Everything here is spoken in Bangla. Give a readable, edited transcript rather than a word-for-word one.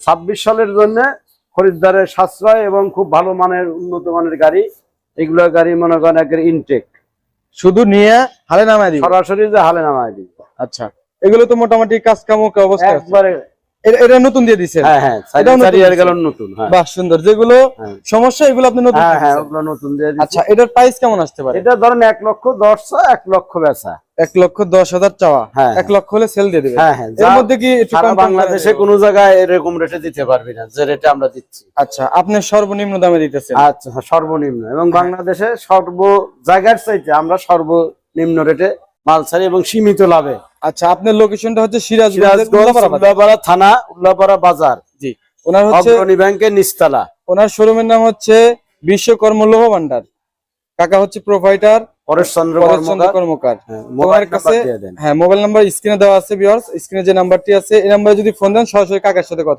26 সালের জন্য খরিদ্দারের সাশ্রয় এবং খুব ভালো মানের উন্নত মানের গাড়ি। এগুলো গাড়ি মনে করেন একের ইনটেক, শুধু নিয়ে হালে নামায় দিই, সরাসরি যে হালে নামায় দিই। আচ্ছা, এগুলো তো মোটামুটি কাজ কাম অবস্থা একবারে। এটা নতুন দিয়ে দিচ্ছেন? হ্যাঁ হ্যাঁ, নতুন। হ্যাঁ বাহ সুন্দর, যেগুলো সমস্যা এগুলো আপনি নতুন। হ্যাঁ হ্যাঁ, ওগুলো নতুন দিয়ে দিচ্ছি। আচ্ছা, এটার প্রাইস কেমন আসতে পারে? এটা ধরেন 1,10,000, 1 লক্ষ বেচা। 1,10,000 চাওয়া, হ্যাঁ 1 লক্ষ হলে সেল দিয়ে দিবেন। হ্যাঁ হ্যাঁ, এর মধ্যে কি একটু সারা কম টম বাংলাদেশে কোনো জায়গায় এরকম রেটে দিতে পারবি না যে রেটে আমরা দিচ্ছি। আচ্ছা, আপনি সর্বনিম্ন দামে দিতেছেন? আচ্ছা, সর্বনিম্ন, এবং বাংলাদেশে সর্ব জায়গার চাইতে আমরা সর্বনিম্ন রেটে মাল ছাড়ি এবং সীমিত লাভে। আচ্ছা, আপনার লোকেশনটা হচ্ছে সিরাজগঞ্জ উল্লাপাড়া থানা, উল্লাপাড়া বাজার। জি, ওনার হচ্ছে অগ্রণী ব্যাংকের নিচতলা। ওনার শোরুমের নাম হচ্ছে বিশ্বকর্ম লোহ ভান্ডার। কাকা হচ্ছে প্রোভাইডার পরেশচন্দ্র কর্মকার। মোবাইল ওনার কাছে নাম্বার দিয়ে দেন। হ্যাঁ, মোবাইল নাম্বার স্ক্রিনে দেওয়া আছে ভিউয়ার্স, স্ক্রিনে যে নাম্বারটি আছে এই নাম্বারে যদি ফোন দেন সরাসরি কাকার সাথে কথা